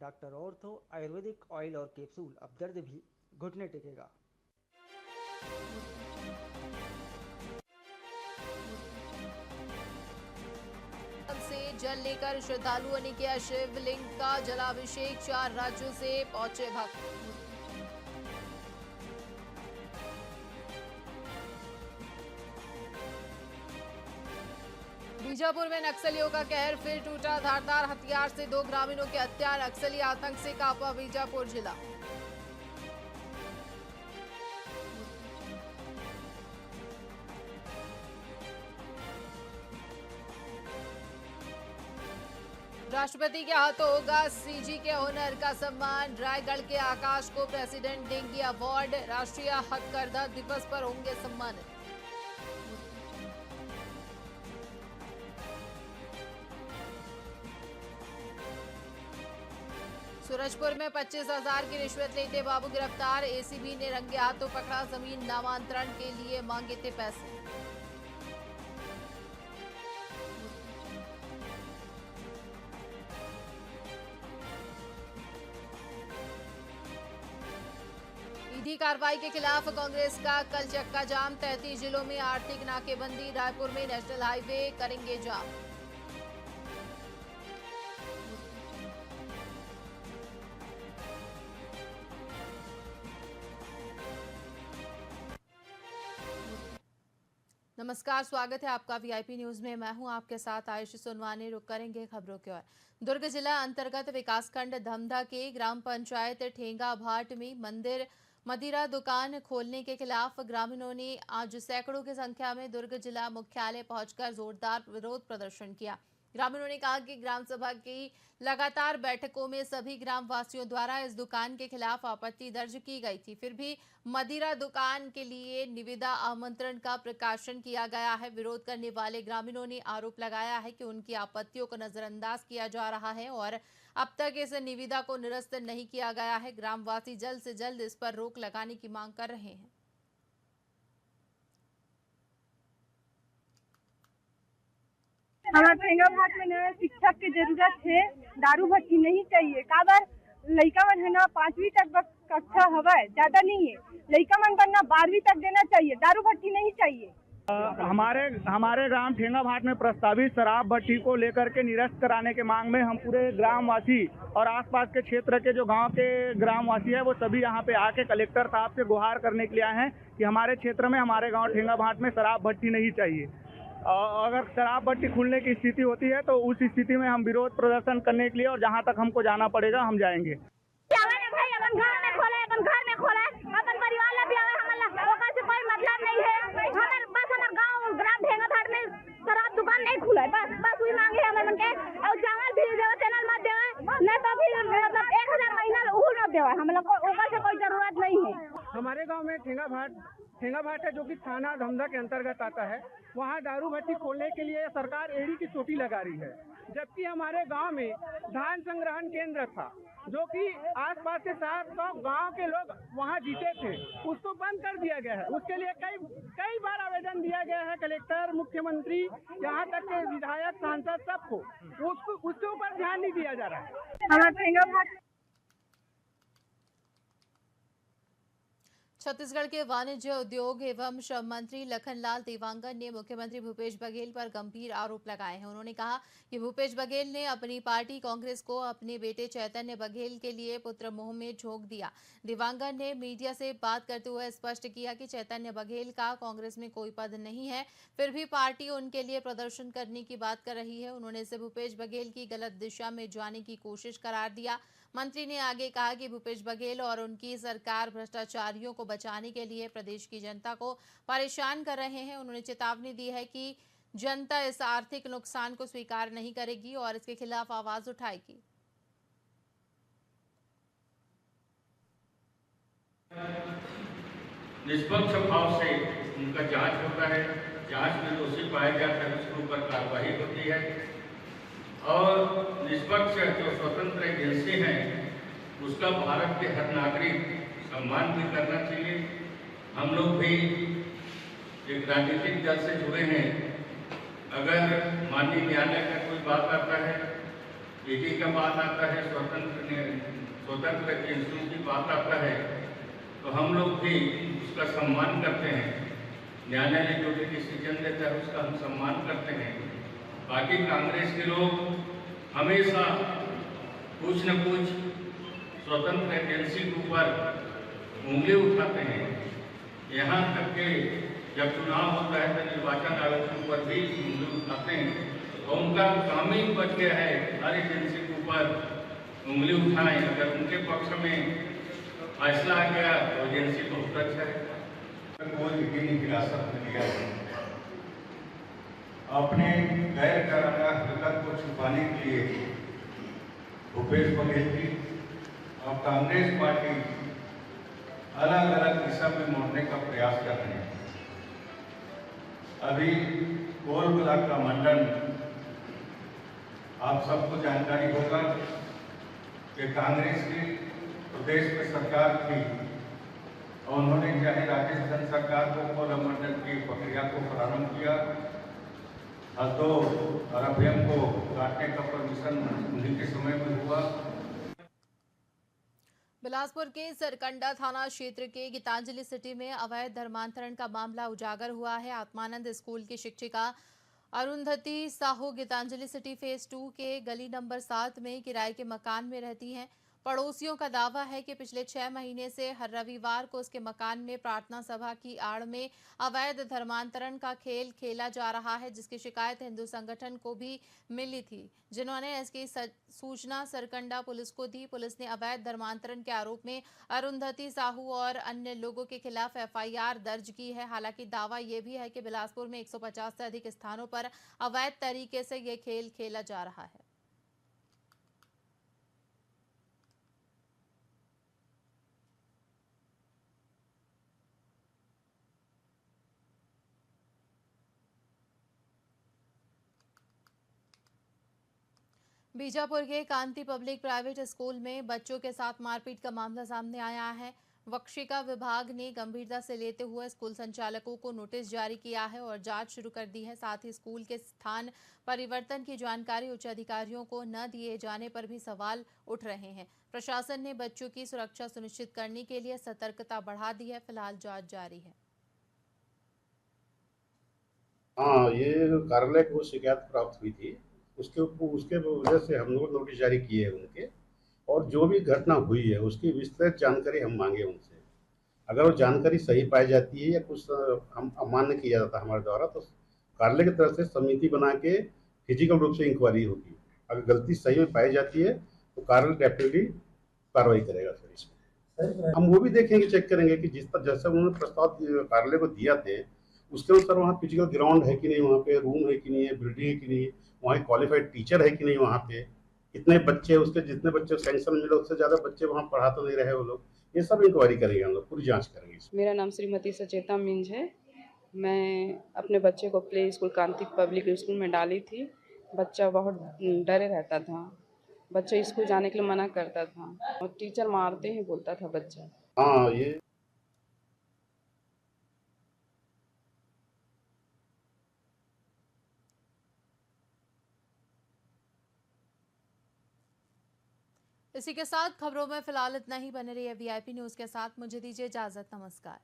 Doctor ortho Ayurvedic oil और capsule. अब दर्द भी घुटने टेकेगा। से जल लेकर श्रद्धालुओं ने किया शिवलिंग का जलाभिषेक। 4 राज्यों से पहुंचे भक्त। बीजापुर में नक्सलियों का कहर फिर टूटा। धारदार हथियार से 2 ग्रामीणों की हत्या। नक्सली आतंक से कांपा बीजापुर जिला। राष्ट्रपति के हाथों होगा सीजी के हुनर का सम्मान। रायगढ़ के आकाश को प्रेसिडेंट देंगे अवार्ड। राष्ट्रीय हथकरघा दिवस पर होंगे सम्मानित। सूरजपुर में 25,000 की रिश्वत लेते बाबू गिरफ्तार। एसीबी ने रंगे हाथों पकड़ा। जमीन नामांतरण के लिए मांगे थे पैसे। ईडी कार्रवाई के खिलाफ कांग्रेस का कल चक्का जाम। 33 जिलों में आर्थिक नाकेबंदी। रायपुर में नेशनल हाईवे करेंगे जाम। नमस्कार, स्वागत है आपका वीआईपी न्यूज में। मैं हूं आपके साथ आयुष सोनवानी। रुक करेंगे खबरों की ओर। दुर्ग जिला अंतर्गत विकासखंड धमधा के ग्राम पंचायत ठेंगा भाट में मंदिर मदिरा दुकान खोलने के खिलाफ ग्रामीणों ने आज सैकड़ों की संख्या में दुर्ग जिला मुख्यालय पहुंचकर जोरदार विरोध प्रदर्शन किया। ग्रामीणों ने कहा कि ग्राम सभा की लगातार बैठकों में सभी ग्रामवासियों द्वारा इस दुकान के खिलाफ आपत्ति दर्ज की गई थी, फिर भी मदिरा दुकान के लिए निविदा आमंत्रण का प्रकाशन किया गया है। विरोध करने वाले ग्रामीणों ने आरोप लगाया है कि उनकी आपत्तियों को नजरअंदाज किया जा रहा है और अब तक इस निविदा को निरस्त नहीं किया गया है। ग्रामवासी जल्द से जल्द इस पर रोक लगाने की मांग कर रहे हैं। हमारे ठेंगा भाट में ना शिक्षक की जरूरत है। दारू भट्टी नहीं चाहिए। काबर लड़का मन है ना 5वीं तक कक्षा हवा है, ज्यादा नहीं है। लड़का मन बनना 12वीं तक देना चाहिए। दारू भट्टी नहीं चाहिए। हमारे ग्राम ठेंगा भाट में प्रस्तावित शराब भट्टी को लेकर के निरस्त कराने के मांग में हम पूरे ग्रामवासी और आसपास के क्षेत्र के जो गांव के ग्रामवासी है वो सभी यहाँ पे आके कलेक्टर साहब से गुहार करने के लिए आए हैं कि हमारे क्षेत्र में, हमारे गांव ठेंगा भाट में शराब भट्टी नहीं चाहिए। अगर शराब भट्टी खुलने की स्थिति होती है तो उस स्थिति में हम विरोध प्रदर्शन करने के लिए और जहां तक हमको जाना पड़ेगा हम जाएंगे। अपन परिवार ला भी आवे, हमला ओकर से कोई मतलब नहीं है। हमर बस हमर गांव ग्राम ठेंगा भाट में शराब दुकान नहीं खुला है। बस वही मांगे हमर मन के। और चावल भी देवे, चैनल मत देवे, नहीं तो फिर मतलब 1000 महीना उ न देवे। हम लोग को ओकर से कोई जरूरत नहीं है। हमारे गांव में ठेंगा भाट है जो कि थाना धमधा के अंतर्गत आता है। वहाँ दारू भट्टी खोलने के लिए सरकार एड़ी की चोटी लगा रही है, जबकि हमारे गांव में धान संग्रहण केंद्र था जो कि आसपास के 700 गांव के लोग वहां जीते थे, उसको बंद कर दिया गया है। उसके लिए कई बार आवेदन दिया गया है कलेक्टर, मुख्यमंत्री, यहाँ तक के विधायक, सांसद, सबको उसके ऊपर ध्यान नहीं दिया जा रहा है। हमारे ठेंगा भाट छत्तीसगढ़ के वाणिज्य, उद्योग एवं श्रम मंत्री लखनलाल देवांगन ने मुख्यमंत्री भूपेश बघेल पर गंभीर आरोप लगाए हैं। उन्होंने कहा कि भूपेश बघेल ने अपनी पार्टी कांग्रेस को अपने बेटे चैतन्य बघेल के लिए पुत्र मोह में झोंक दिया। देवांगन ने मीडिया से बात करते हुए स्पष्ट किया कि चैतन्य बघेल का कांग्रेस में कोई पद नहीं है, फिर भी पार्टी उनके लिए प्रदर्शन करने की बात कर रही है। उन्होंने इसे भूपेश बघेल की गलत दिशा में जाने की कोशिश करार दिया। मंत्री ने आगे कहा कि भूपेश बघेल और उनकी सरकार भ्रष्टाचारियों को बचाने के लिए प्रदेश की जनता को परेशान कर रहे हैं। उन्होंने चेतावनी दी है कि जनता इस आर्थिक नुकसान को स्वीकार नहीं करेगी और इसके खिलाफ आवाज उठाएगी। निष्पक्ष भाव से उनका जांच होता है, जांच में दोषी पाया जाता है उसके ऊपर कार्रवाई होती है और निष्पक्ष जो स्वतंत्र एजेंसी है उसका भारत के हर नागरिक सम्मान भी करना चाहिए। हम लोग भी एक राजनीतिक दल से जुड़े हैं। अगर माननीय न्यायालय का कोई बात आता है ईडी का बात आता है, स्वतंत्र एजेंसियों की बात आता है, तो हम लोग भी उसका सम्मान करते हैं। न्यायालय जो भी डिसीजन देता है उसका हम सम्मान करते हैं। बाकी कांग्रेस के लोग हमेशा कुछ न कुछ स्वतंत्र एजेंसी के ऊपर उंगली उठाते हैं। यहाँ तक कि जब चुनाव होता है तो निर्वाचन आयोग के ऊपर भी उंगली उठाते हैं, और उनका काम ही बच गया है हर एजेंसी के ऊपर उंगली उठाएं। अगर उनके पक्ष में फैसला आ गया तो एजेंसी बहुत अच्छा है। कोई ईडी हिरासत में लिया है, अपने गैर कानूनी हरकत को छुपाने के लिए भूपेश बघेल जी और कांग्रेस पार्टी अलग अलग दिशा में मोड़ने का प्रयास कर रहे हैं। अभी कोल ब्लॉक का मंडन, आप सबको जानकारी होगा कि कांग्रेस की प्रदेश में सरकार थी और उन्होंने चाहे राजस्थान सरकार को कोल मंडन की प्रक्रिया को प्रारंभ किया और 2 अरब को काटने का परमिशन उन्हीं के समय में हुआ। बिलासपुर के सरकंडा थाना क्षेत्र के गीतांजलि सिटी में अवैध धर्मांतरण का मामला उजागर हुआ है। आत्मानंद स्कूल की शिक्षिका अरुंधति साहू गीतांजलि सिटी फेज 2 के गली नंबर 7 में किराए के मकान में रहती हैं। पड़ोसियों का दावा है कि पिछले 6 महीने से हर रविवार को उसके मकान में प्रार्थना सभा की आड़ में अवैध धर्मांतरण का खेल खेला जा रहा है, जिसकी शिकायत हिंदू संगठन को भी मिली थी, जिन्होंने इसकी सूचना सरकंडा पुलिस को दी। पुलिस ने अवैध धर्मांतरण के आरोप में अरुंधति साहू और अन्य लोगों के खिलाफ FIR दर्ज की है। हालांकि दावा यह भी है कि बिलासपुर में 150 से अधिक स्थानों पर अवैध तरीके से यह खेल खेला जा रहा है। बीजापुर के कांति पब्लिक प्राइवेट स्कूल में बच्चों के साथ मारपीट का मामला सामने आया है। वक्षिका विभाग ने गंभीरता से लेते हुए स्कूल संचालकों को नोटिस जारी किया है और जांच शुरू कर दी है। साथ ही स्कूल के स्थान परिवर्तन की जानकारी उच्च अधिकारियों को न दिए जाने पर भी सवाल उठ रहे हैं। प्रशासन ने बच्चों की सुरक्षा सुनिश्चित करने के लिए सतर्कता बढ़ा दी है। फिलहाल जांच जारी है। हाँ, ये कार्यालय को शिकायत प्राप्त हुई थी, उसके वजह से हम लोग नोटिस जारी किए हैं उनके, और जो भी घटना हुई है उसकी विस्तृत जानकारी हम मांगे उनसे। अगर वो जानकारी सही पाई जाती है या कुछ हम अमान्य किया जाता है हमारे द्वारा, तो कार्यालय की तरफ से समिति बना के फिजिकल रूप से इंक्वायरी होगी। अगर गलती सही में पाई जाती है तो कार्यालय डेफिनेटली कार्रवाई करेगा सर इसमें। हम वो भी देखेंगे, चेक करेंगे कि जैसा उन्होंने प्रस्ताव कार्यालय को दिया थे उसके अनुसार वहाँ फिजिकल ग्राउंड है कि नहीं, वहाँ पे रूम है कि नहीं है, बिल्डिंग है कि नहीं है, वहाँ क्वालिफाइड टीचर है कि नहीं, वहाँ पे कितने बच्चे, उसके जितने बच्चे सैंक्शन मिले उससे ज़्यादा बच्चे वहाँ पढ़ा तो नहीं रहे वो लोग। ये सब इंक्वायरी करेंगे हम लोग, पूरी जांच करेंगे। मेरा नाम श्रीमती सचेता मिंज है। मैं अपने बच्चे को प्ले स्कूल कांति पब्लिक स्कूल में डाली थी। बच्चा बहुत डरे रहता था, बच्चा स्कूल जाने के लिए मना करता था और टीचर मारते ही बोलता था बच्चा। हाँ, ये इसी के साथ खबरों में फिलहाल इतना ही। बने रहिए VIP न्यूज़ के साथ। मुझे दीजिए इजाजत। नमस्कार।